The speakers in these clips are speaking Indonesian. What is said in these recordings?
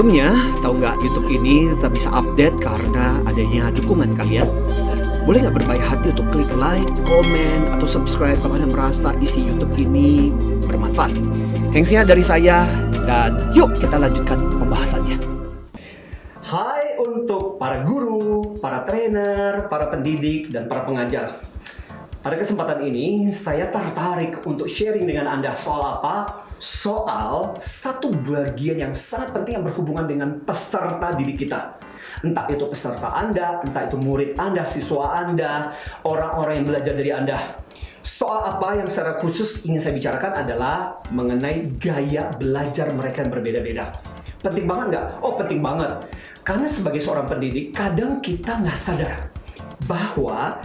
Sebelumnya, tahu nggak YouTube ini tetap bisa update karena adanya dukungan kalian? Boleh nggak berbaik hati untuk klik like, komen, atau subscribe kalau Anda merasa isi YouTube ini bermanfaat. Thanks-nya dari saya, dan yuk kita lanjutkan pembahasannya. Hai untuk para guru, para trainer, para pendidik, dan para pengajar. Pada kesempatan ini, saya tertarik untuk sharing dengan Anda soal apa? Soal satu bagian yang sangat penting yang berhubungan dengan peserta didik kita. Entah itu peserta Anda, entah itu murid Anda, siswa Anda, orang-orang yang belajar dari Anda. Soal apa yang secara khusus ingin saya bicarakan adalah mengenai gaya belajar mereka yang berbeda-beda. Penting banget nggak? Oh, penting banget. Karena sebagai seorang pendidik, kadang kita nggak sadar bahwa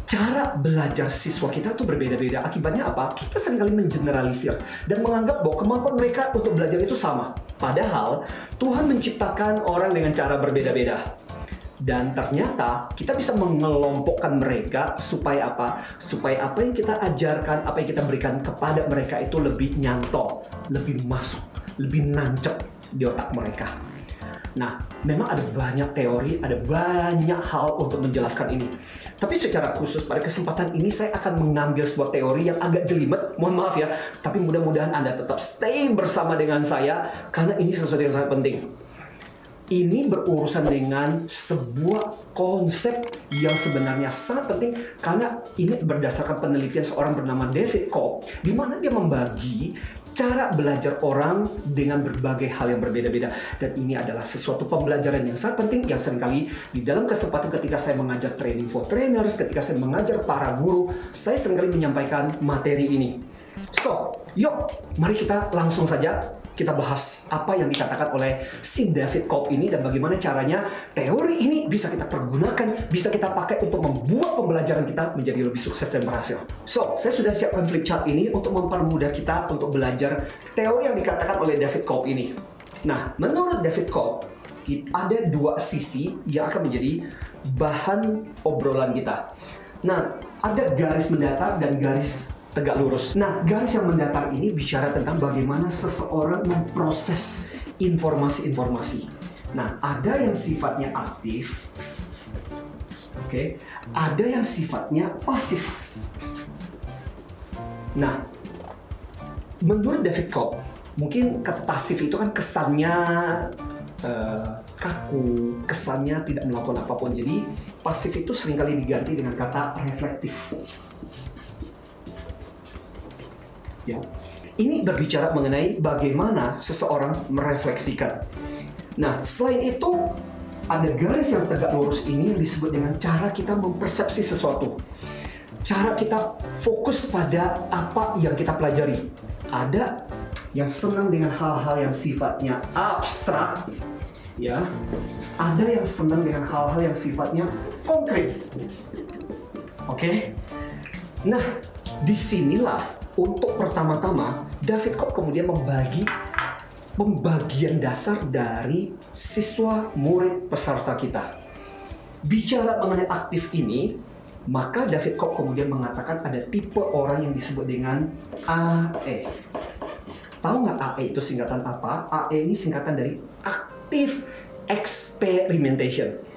cara belajar siswa kita tuh berbeda-beda. Akibatnya apa? Kita seringkali mengeneralisir dan menganggap bahwa kemampuan mereka untuk belajar itu sama. Padahal Tuhan menciptakan orang dengan cara berbeda-beda. Dan ternyata kita bisa mengelompokkan mereka supaya apa? Supaya apa yang kita ajarkan, apa yang kita berikan kepada mereka itu lebih nyantol, lebih masuk, lebih nancep di otak mereka. Nah, memang ada banyak teori, ada banyak hal untuk menjelaskan ini. Tapi secara khusus pada kesempatan ini saya akan mengambil sebuah teori yang agak jelimet, mohon maaf ya. Tapi mudah-mudahan Anda tetap stay bersama dengan saya, karena ini sesuatu yang sangat penting. Ini berurusan dengan sebuah konsep yang sebenarnya sangat penting, karena ini berdasarkan penelitian seorang bernama David Cope, di mana dia membagi cara belajar orang dengan berbagai hal yang berbeda-beda. Dan ini adalah sesuatu pembelajaran yang sangat penting yang seringkali di dalam kesempatan ketika saya mengajar training for trainers, ketika saya mengajar para guru, saya seringkali menyampaikan materi ini. So, yuk, mari kita langsung saja kita bahas apa yang dikatakan oleh si David Cope ini dan bagaimana caranya teori ini bisa kita pergunakan, bisa kita pakai untuk membuat pembelajaran kita menjadi lebih sukses dan berhasil. So, saya sudah siapkan flip chart ini untuk mempermudah kita untuk belajar teori yang dikatakan oleh David Cope ini. Nah, menurut David Cope, ada dua sisi yang akan menjadi bahan obrolan kita. Nah, ada garis mendatar dan garis tegak lurus. Nah, garis yang mendatar ini bicara tentang bagaimana seseorang memproses informasi-informasi. Nah, ada yang sifatnya aktif, oke, ada yang sifatnya pasif. Nah, menurut David Cope, mungkin kata pasif itu kan kesannya kaku, kesannya tidak melakukan apapun. Jadi, pasif itu seringkali diganti dengan kata reflektif. Ya. Ini berbicara mengenai bagaimana seseorang merefleksikan. Nah, selain itu, ada garis yang tegak lurus ini yang disebut dengan cara kita mempersepsi sesuatu. Cara kita fokus pada apa yang kita pelajari. Ada yang senang dengan hal-hal yang sifatnya abstrak, ya. Ada yang senang dengan hal-hal yang sifatnya konkret. Oke? Nah, disinilah untuk pertama-tama, David Cope kemudian membagi pembagian dasar dari siswa murid peserta kita. Bicara mengenai aktif ini, maka David Cope kemudian mengatakan ada tipe orang yang disebut dengan AE. Tahu nggak AE itu singkatan apa? AE ini singkatan dari Active Experimentation.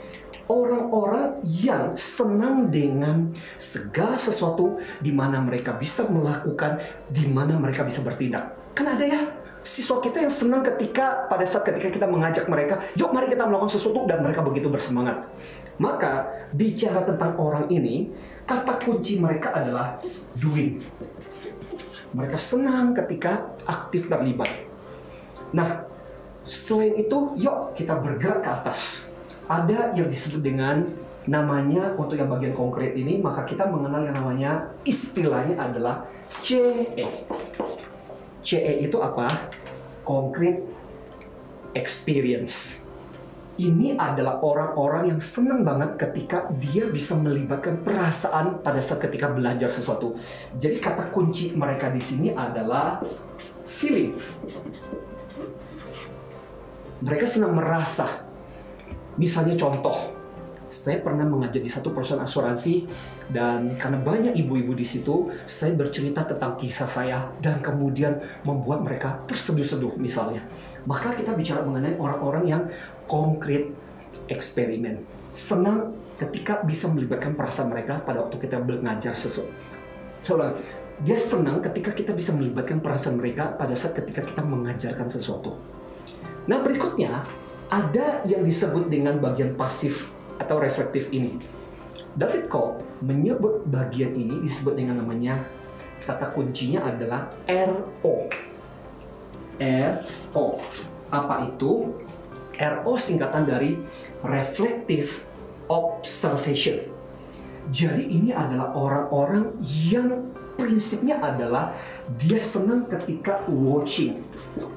Orang-orang yang senang dengan segala sesuatu di mana mereka bisa melakukan, di mana mereka bisa bertindak. Kan ada ya siswa kita yang senang ketika kita mengajak mereka, yuk mari kita melakukan sesuatu, dan mereka begitu bersemangat. Maka bicara tentang orang ini, kata kunci mereka adalah doing. Mereka senang ketika aktif terlibat. Nah, selain itu, yuk kita bergerak ke atas. Ada yang disebut dengan namanya, untuk yang bagian konkret ini, maka kita mengenal yang namanya, istilahnya adalah CE. CE itu apa? Concrete Experience. Ini adalah orang-orang yang senang banget ketika dia bisa melibatkan perasaan pada saat ketika belajar sesuatu. Jadi kata kunci mereka di sini adalah feeling. Mereka senang merasa. Misalnya contoh, saya pernah mengajar di satu perusahaan asuransi, dan karena banyak ibu-ibu di situ, saya bercerita tentang kisah saya dan kemudian membuat mereka terseduh-seduh misalnya. Maka kita bicara mengenai orang-orang yang konkret eksperimen. Senang ketika bisa melibatkan perasaan mereka pada waktu kita mengajar sesuatu. Soalnya, dia senang ketika kita bisa melibatkan perasaan mereka pada saat ketika kita mengajarkan sesuatu. Nah, berikutnya ada yang disebut dengan bagian pasif atau reflektif ini. David Cope menyebut bagian ini disebut dengan namanya, kata kuncinya adalah RO. RO. Apa itu? RO singkatan dari Reflective Observation. Jadi ini adalah orang-orang yang prinsipnya adalah dia senang ketika watching,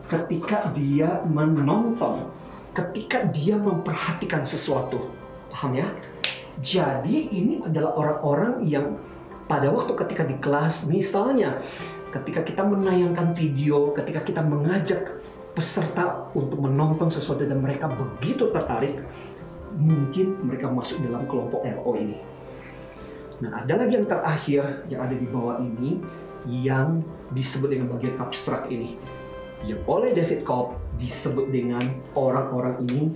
ketika dia menonton, ketika dia memperhatikan sesuatu. Paham ya? Jadi ini adalah orang-orang yang pada waktu ketika di kelas, misalnya ketika kita menayangkan video, ketika kita mengajak peserta untuk menonton sesuatu dan mereka begitu tertarik, mungkin mereka masuk dalam kelompok RO ini. Nah, ada lagi yang terakhir yang ada di bawah ini yang disebut dengan bagian abstrak ini. Yang oleh David Cope disebut dengan orang-orang ini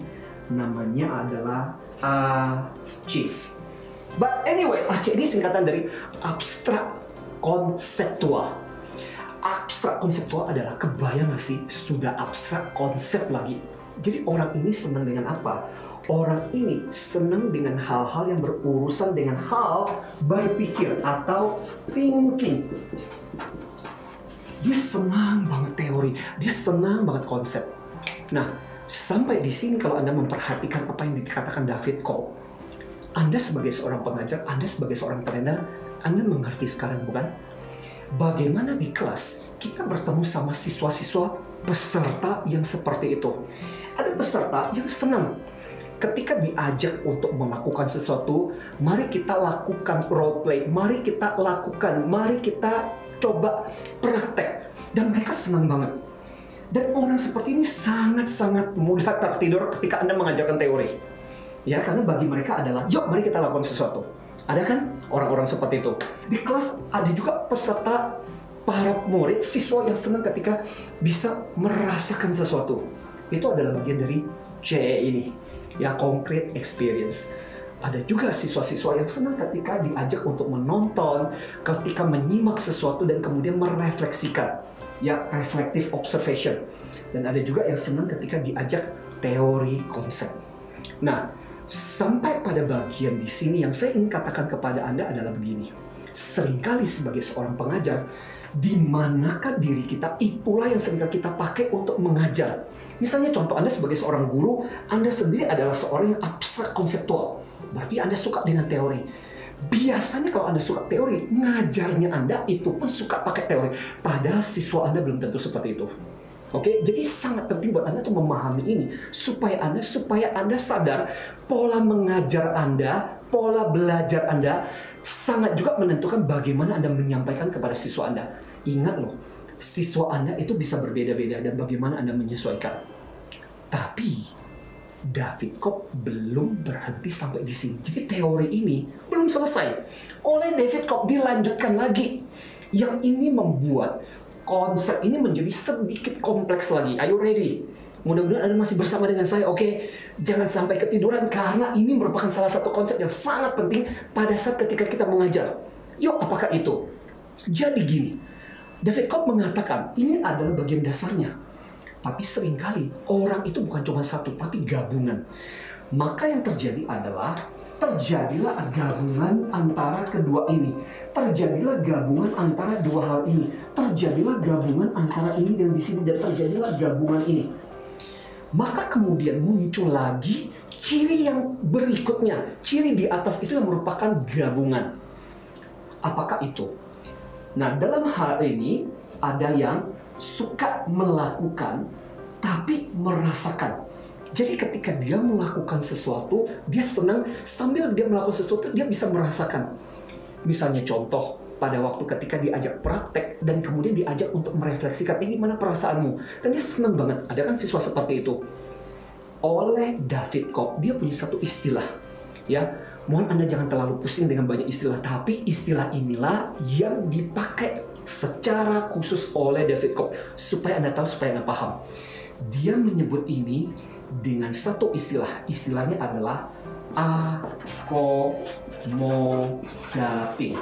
namanya adalah AC. But anyway, AC ini singkatan dari abstrak konseptual. Abstrak konseptual adalah kebayang nggak sih sudah abstrak konsep lagi. Jadi orang ini senang dengan apa? Orang ini senang dengan hal-hal yang berurusan dengan hal berpikir atau thinking. Dia senang banget teori, dia senang banget konsep. Nah, sampai di sini kalau Anda memperhatikan apa yang dikatakan David Cope, Anda sebagai seorang pengajar, Anda sebagai seorang trainer, Anda mengerti sekarang bukan? Bagaimana di kelas kita bertemu sama siswa-siswa peserta yang seperti itu. Ada peserta yang senang ketika diajak untuk melakukan sesuatu, mari kita lakukan role play, mari kita coba praktek, dan mereka senang banget. Dan orang seperti ini sangat-sangat mudah tertidur ketika Anda mengajarkan teori. Ya, karena bagi mereka adalah, yuk mari kita lakukan sesuatu. Ada kan orang-orang seperti itu. Di kelas ada juga peserta, para murid, siswa yang senang ketika bisa merasakan sesuatu. Itu adalah bagian dari CE ini. Ya, concrete experience. Ada juga siswa-siswa yang senang ketika diajak untuk menonton, ketika menyimak sesuatu dan kemudian merefleksikan. Ya, reflective observation. Dan ada juga yang senang ketika diajak teori konsep. Nah, sampai pada bagian di sini yang saya ingin katakan kepada Anda adalah begini. Seringkali sebagai seorang pengajar, di manakah diri kita, itulah yang sering kita pakai untuk mengajar. Misalnya contoh, Anda sebagai seorang guru, Anda sendiri adalah seorang yang abstrak konseptual. Berarti Anda suka dengan teori. Biasanya kalau Anda suka teori, ngajarnya Anda itu pun suka pakai teori. Padahal siswa Anda belum tentu seperti itu. Oke, jadi sangat penting buat Anda untuk memahami ini. Supaya Anda sadar pola mengajar Anda, pola belajar Anda, sangat juga menentukan bagaimana Anda menyampaikan kepada siswa Anda. Ingat loh, siswa Anda itu bisa berbeda-beda dan bagaimana Anda menyesuaikan. Tapi David Cope belum berhenti sampai di sini. Jadi teori ini belum selesai. Oleh David Cope dilanjutkan lagi. Yang ini membuat konsep ini menjadi sedikit kompleks lagi. Are you ready? Mudah-mudahan Anda masih bersama dengan saya, oke? Jangan sampai ketiduran karena ini merupakan salah satu konsep yang sangat penting pada saat ketika kita mengajar. Yuk, apakah itu? Jadi gini, David Cope mengatakan ini adalah bagian dasarnya. Tapi seringkali orang itu bukan cuma satu, tapi gabungan. Maka yang terjadi adalah terjadilah gabungan antara kedua ini. Terjadilah gabungan antara dua hal ini. Terjadilah gabungan antara ini dan di sini, dan terjadilah gabungan ini. Maka kemudian muncul lagi ciri yang berikutnya. Ciri di atas itu yang merupakan gabungan. Apakah itu? Nah, dalam hal ini ada yang suka melakukan tapi merasakan. Jadi ketika dia melakukan sesuatu, dia senang sambil dia melakukan sesuatu, dia bisa merasakan. Misalnya contoh, pada waktu ketika diajak praktek dan kemudian diajak untuk merefleksikan, ini gimana perasaanmu? Dan dia senang banget. Ada kan siswa seperti itu. Oleh David Cope, dia punya satu istilah. Ya, mohon Anda jangan terlalu pusing dengan banyak istilah, tapi istilah inilah yang dipakai secara khusus oleh David Cope supaya Anda tahu, supaya Anda paham. dia menyebut ini dengan satu istilah. Istilahnya adalah akomodatif.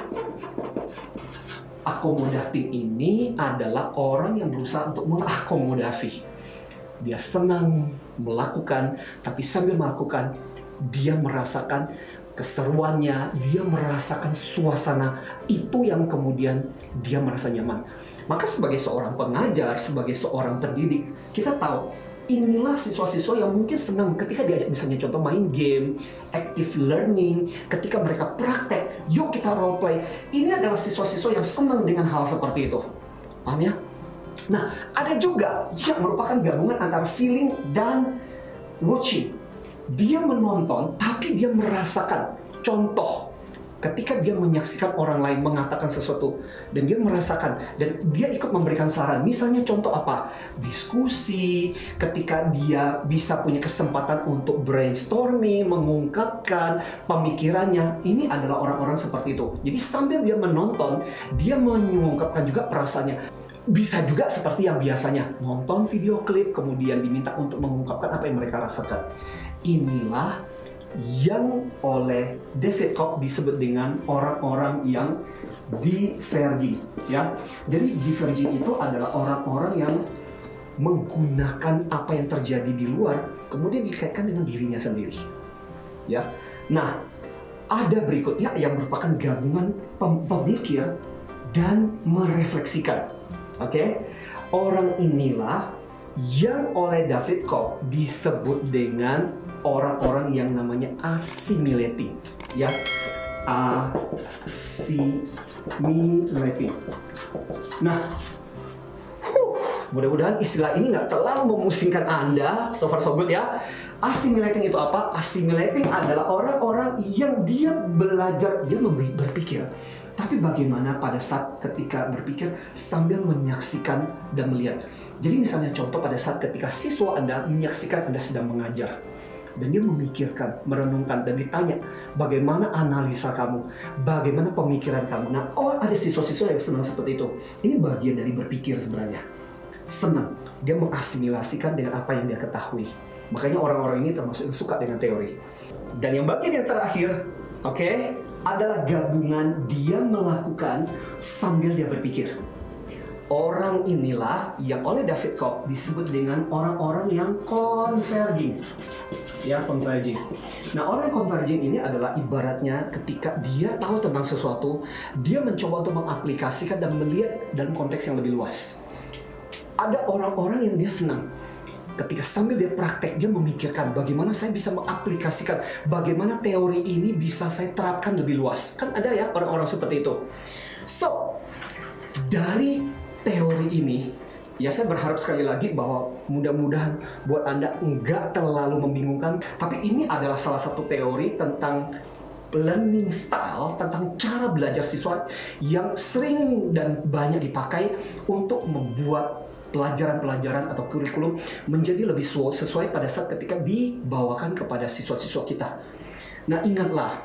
Akomodatif ini adalah orang yang berusaha untuk mengakomodasi. Dia senang melakukan, tapi sambil melakukan, dia merasakan keseruannya, dia merasakan suasana itu yang kemudian dia merasa nyaman. Maka sebagai seorang pengajar, sebagai seorang pendidik, kita tahu inilah siswa-siswa yang mungkin senang ketika diajak misalnya contoh main game, active learning, ketika mereka praktek, yuk kita role play. Ini adalah siswa-siswa yang senang dengan hal seperti itu. Paham ya? Nah, ada juga yang merupakan gabungan antara feeling dan watching. Dia menonton, tapi dia merasakan. Contoh, ketika dia menyaksikan orang lain mengatakan sesuatu dan dia merasakan dan dia ikut memberikan saran, misalnya contoh apa? Diskusi, ketika dia bisa punya kesempatan untuk brainstorming, mengungkapkan pemikirannya. Ini adalah orang-orang seperti itu. Jadi sambil dia menonton, dia mengungkapkan juga perasaannya. Bisa juga seperti yang biasanya nonton video klip kemudian diminta untuk mengungkapkan apa yang mereka rasakan. Inilah yang oleh David Koch disebut dengan orang-orang yang diverging, ya. Jadi diverging itu adalah orang-orang yang menggunakan apa yang terjadi di luar kemudian dikaitkan dengan dirinya sendiri, ya. Nah, ada berikutnya yang merupakan gabungan pemikir dan merefleksikan. Oke, orang inilah yang oleh David Koch disebut dengan orang-orang yang namanya assimilating, ya, assimilating. Nah, mudah-mudahan istilah ini nggak terlalu memusingkan Anda, so far so good ya. Assimilating itu apa? Assimilating adalah orang-orang yang dia belajar, dia berpikir. Tapi bagaimana pada saat ketika berpikir sambil menyaksikan dan melihat. Jadi misalnya contoh pada saat ketika siswa Anda menyaksikan Anda sedang mengajar. Dan dia memikirkan, merenungkan, dan ditanya bagaimana analisa kamu, bagaimana pemikiran kamu. Nah, ada siswa-siswa yang senang seperti itu. Ini bagian dari berpikir sebenarnya. Senang, dia mengasimilasikan dengan apa yang dia ketahui. Makanya orang-orang ini termasuk yang suka dengan teori. Dan yang bagian yang terakhir, oke, adalah gabungan dia melakukan sambil dia berpikir. Orang inilah yang oleh David Koch disebut dengan orang-orang yang converging. Ya, converging. Nah, orang yang converging ini adalah ibaratnya ketika dia tahu tentang sesuatu, dia mencoba untuk mengaplikasikan dan melihat dalam konteks yang lebih luas. Ada orang-orang yang dia senang ketika sambil dia praktek, dia memikirkan bagaimana saya bisa mengaplikasikan, bagaimana teori ini bisa saya terapkan lebih luas. Kan ada ya orang-orang seperti itu. So, dari teori ini, ya saya berharap sekali lagi bahwa mudah-mudahan buat Anda nggak terlalu membingungkan. Tapi ini adalah salah satu teori tentang learning style, tentang cara belajar siswa yang sering dan banyak dipakai untuk membuat pelajaran-pelajaran atau kurikulum menjadi lebih sesuai pada saat ketika dibawakan kepada siswa-siswa kita. Nah, ingatlah,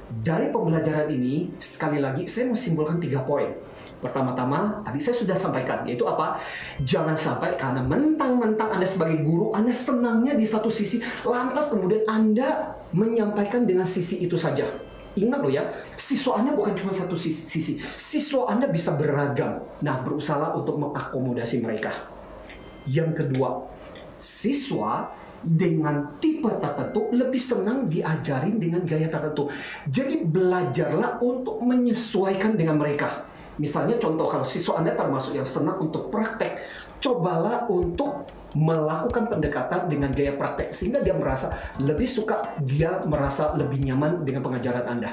dari pembelajaran ini, sekali lagi saya mau simpulkan 3 poin. Pertama-tama, tadi saya sudah sampaikan, yaitu apa? Jangan sampai karena mentang-mentang Anda sebagai guru, Anda senangnya di satu sisi, lantas kemudian Anda menyampaikan dengan sisi itu saja. Ingat loh ya, siswa Anda bukan cuma satu sisi. Siswa Anda bisa beragam. Nah, berusaha untuk mengakomodasi mereka. Yang kedua, siswa dengan tipe tertentu lebih senang diajarin dengan gaya tertentu. Jadi belajarlah untuk menyesuaikan dengan mereka. Misalnya contoh, kalau siswa Anda termasuk yang senang untuk praktek, cobalah untuk melakukan pendekatan dengan gaya praktek sehingga dia merasa lebih suka, dia merasa lebih nyaman dengan pengajaran Anda.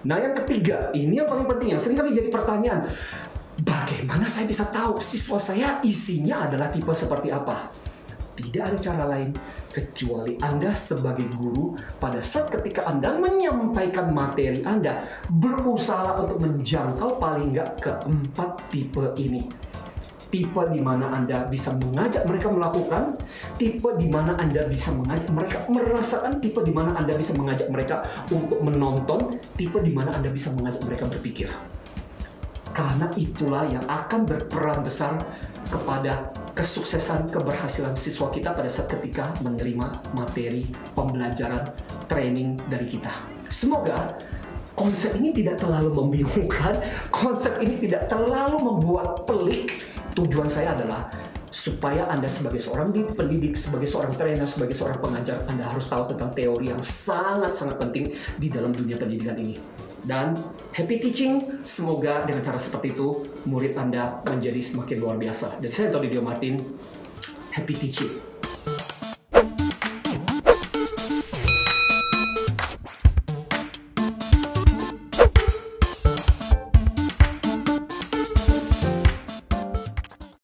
Nah, yang ketiga, ini yang paling penting, yang seringkali jadi pertanyaan, bagaimana saya bisa tahu siswa saya isinya adalah tipe seperti apa? Tidak ada cara lain kecuali Anda sebagai guru pada saat ketika Anda menyampaikan materi Anda berusaha untuk menjangkau paling nggak ke 4 tipe ini. Tipe di mana Anda bisa mengajak mereka melakukan, tipe di mana Anda bisa mengajak mereka merasakan, tipe di mana Anda bisa mengajak mereka untuk menonton, tipe di mana Anda bisa mengajak mereka berpikir. Karena itulah yang akan berperan besar kepada kesuksesan, keberhasilan siswa kita pada saat ketika menerima materi pembelajaran training dari kita. Semoga konsep ini tidak terlalu membingungkan, konsep ini tidak terlalu membuat pelik. Tujuan saya adalah supaya Anda sebagai seorang pendidik, sebagai seorang trainer, sebagai seorang pengajar, Anda harus tahu tentang teori yang sangat-sangat penting di dalam dunia pendidikan ini. Dan happy teaching, semoga dengan cara seperti itu murid Anda menjadi semakin luar biasa. Dan saya Antonio Dio Martin, happy teaching.